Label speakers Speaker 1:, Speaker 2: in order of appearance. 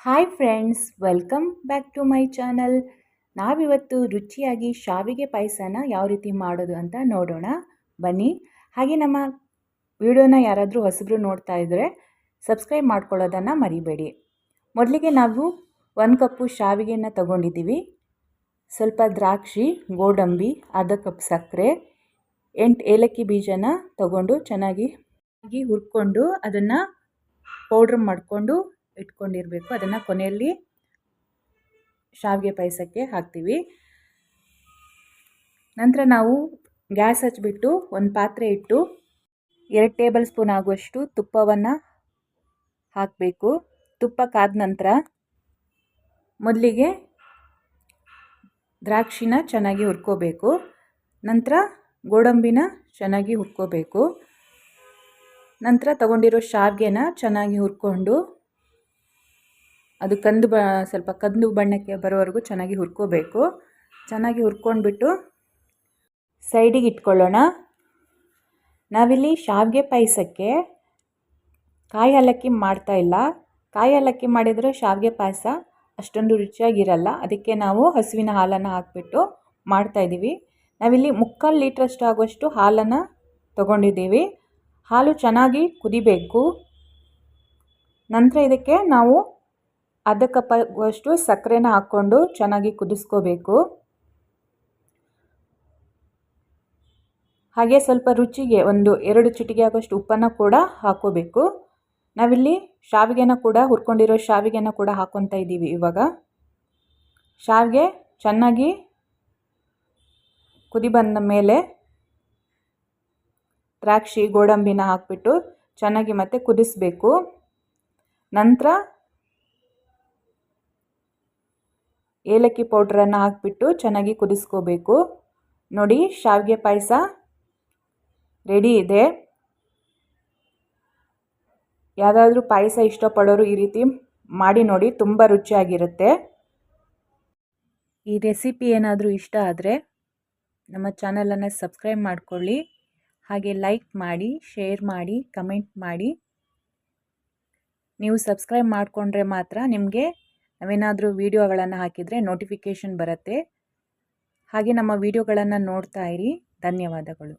Speaker 1: Hi friends, welcome back to my channel. ನಾವಿವತ್ತು ರುಚಿಯಾಗಿ ಶಾವಿಗೆ ಪಾಯಸನ ಯಾವ ರೀತಿ ಮಾಡೋದು ಅಂತ ನೋಡೋಣ ಬನ್ನಿ. ಹಾಗೆ ನಮ್ಮ ವಿಡಿಯೋನ ಯಾರಾದರೂ ಹೊಸಬ್ರು ನೋಡ್ತಾ ಇದ್ದರೆ ಸಬ್ಸ್ಕ್ರೈಬ್ ಮಾಡ್ಕೊಳ್ಳೋದನ್ನು ಮರಿಬೇಡಿ. ಮೊದಲಿಗೆ ನಾವು 1 ಕಪ್ಪು ಶಾವಿಗೆನ ತಗೊಂಡಿದ್ದೀವಿ. ಸ್ವಲ್ಪ ದ್ರಾಕ್ಷಿ, ಗೋಡಂಬಿ, ಅರ್ಧ ಕಪ್ ಸಕ್ಕರೆ, 8 ಏಲಕ್ಕಿ ಬೀಜನ ತಗೊಂಡು ಚೆನ್ನಾಗಿ ಹುರ್ಕೊಂಡು ಅದನ್ನು ಪೌಡ್ರ್ ಮಾಡಿಕೊಂಡು ಇಟ್ಕೊಂಡಿರಬೇಕು. ಅದನ್ನು ಕೊನೆಯಲ್ಲಿ ಶಾವಿಗೆ ಪಾಯಸಕ್ಕೆ ಹಾಕ್ತೀವಿ. ನಂತರ ನಾವು ಗ್ಯಾಸ್ ಹಚ್ಚಿಬಿಟ್ಟು ಒಂದು ಪಾತ್ರೆ ಇಟ್ಟು 2 ಟೇಬಲ್ ಸ್ಪೂನ್ ಆಗುವಷ್ಟು ತುಪ್ಪವನ್ನು ಹಾಕಬೇಕು. ತುಪ್ಪ ಕಾದ ನಂತರ ಮೊದಲಿಗೆ ದ್ರಾಕ್ಷಿನ ಚೆನ್ನಾಗಿ ಹುರ್ಕೋಬೇಕು. ನಂತರ ಗೋಡಂಬಿನ ಚೆನ್ನಾಗಿ ಹುರ್ಕೋಬೇಕು. ನಂತರ ತಗೊಂಡಿರೋ ಶಾವಿಗೆನ ಚೆನ್ನಾಗಿ ಹುರ್ಕೊಂಡು ಅದು ಸ್ವಲ್ಪ ಕಂದು ಬಣ್ಣಕ್ಕೆ ಬರೋವರೆಗೂ ಚೆನ್ನಾಗಿ ಹುರ್ಕೋಬೇಕು. ಚೆನ್ನಾಗಿ ಹುರ್ಕೊಂಡ್ಬಿಟ್ಟು ಸೈಡಿಗೆ ಇಟ್ಕೊಳ್ಳೋಣ. ನಾವಿಲ್ಲಿ ಶಾವಿಗೆ ಪಾಯಸಕ್ಕೆ ಕಾಯಿ ಏಲಕ್ಕಿ ಮಾಡ್ತಾ ಇಲ್ಲ. ಕಾಯಿ ಏಲಕ್ಕಿ ಮಾಡಿದರೆ ಶಾವಿಗೆ ಪಾಯಸ ಅಷ್ಟೊಂದು ರುಚಿಯಾಗಿರಲ್ಲ. ಅದಕ್ಕೆ ನಾವು ಹಸುವಿನ ಹಾಲನ್ನು ಹಾಕಿಬಿಟ್ಟು ಮಾಡ್ತಾಯಿದ್ದೀವಿ. ನಾವಿಲ್ಲಿ 3/4 ಲೀಟ್ರಷ್ಟು ಆಗುವಷ್ಟು ಹಾಲನ್ನು ತಗೊಂಡಿದ್ದೀವಿ. ಹಾಲು ಚೆನ್ನಾಗಿ ಕುದಿಬೇಕು. ನಂತರ ಇದಕ್ಕೆ ನಾವು ಅರ್ಧ ಕಪ್ ಆಗುವಷ್ಟು ಸಕ್ಕರೆನ ಹಾಕ್ಕೊಂಡು ಚೆನ್ನಾಗಿ ಕುದಿಸ್ಕೋಬೇಕು. ಹಾಗೆ ಸ್ವಲ್ಪ ರುಚಿಗೆ 1-2 ಚಿಟಿಕೆ ಆಗುವಷ್ಟು ಉಪ್ಪನ್ನು ಕೂಡ ಹಾಕೋಬೇಕು. ನಾವಿಲ್ಲಿ ಶಾವಿಗೆನ ಕೂಡ ಹುರ್ಕೊಂಡಿರೋ ಶಾವಿಗೆನ ಕೂಡ ಹಾಕ್ಕೊತಾ ಇದ್ದೀವಿ. ಇವಾಗ ಶಾವಿಗೆ ಚೆನ್ನಾಗಿ ಕುದಿ ಬಂದ ಮೇಲೆ ದ್ರಾಕ್ಷಿ, ಗೋಡಂಬಿನ ಹಾಕಿಬಿಟ್ಟು ಚೆನ್ನಾಗಿ ಮತ್ತೆ ಕುದಿಸಬೇಕು. ನಂತರ ಏಲಕ್ಕಿ ಪೌಡ್ರನ್ನು ಹಾಕಿಬಿಟ್ಟು ಚೆನ್ನಾಗಿ ಕುದಿಸ್ಕೋಬೇಕು. ನೋಡಿ, ಶಾವಿಗೆ ಪಾಯಸ ರೆಡಿ ಇದೆ. ಯಾವುದಾದ್ರೂ ಪಾಯಸ ಇಷ್ಟಪಡೋರು ಈ ರೀತಿ ಮಾಡಿ ನೋಡಿ, ತುಂಬ ರುಚಿಯಾಗಿರುತ್ತೆ. ಈ ರೆಸಿಪಿ ಏನಾದರೂ ಇಷ್ಟ ಆದರೆ ನಮ್ಮ ಚಾನಲನ್ನು ಸಬ್ಸ್ಕ್ರೈಬ್ ಮಾಡಿಕೊಳ್ಳಿ. ಹಾಗೆ ಲೈಕ್ ಮಾಡಿ, ಶೇರ್ ಮಾಡಿ, ಕಮೆಂಟ್ ಮಾಡಿ. ನೀವು ಸಬ್ಸ್ಕ್ರೈಬ್ ಮಾಡಿಕೊಂಡ್ರೆ ಮಾತ್ರ ನಿಮಗೆ ನಾವೇನಾದರೂ ವೀಡಿಯೋಗಳನ್ನು ಹಾಕಿದರೆ ನೋಟಿಫಿಕೇಷನ್ ಬರುತ್ತೆ. ಹಾಗೆ ನಮ್ಮ ವೀಡಿಯೋಗಳನ್ನು ನೋಡ್ತಾ ಇರಿ. ಧನ್ಯವಾದಗಳು.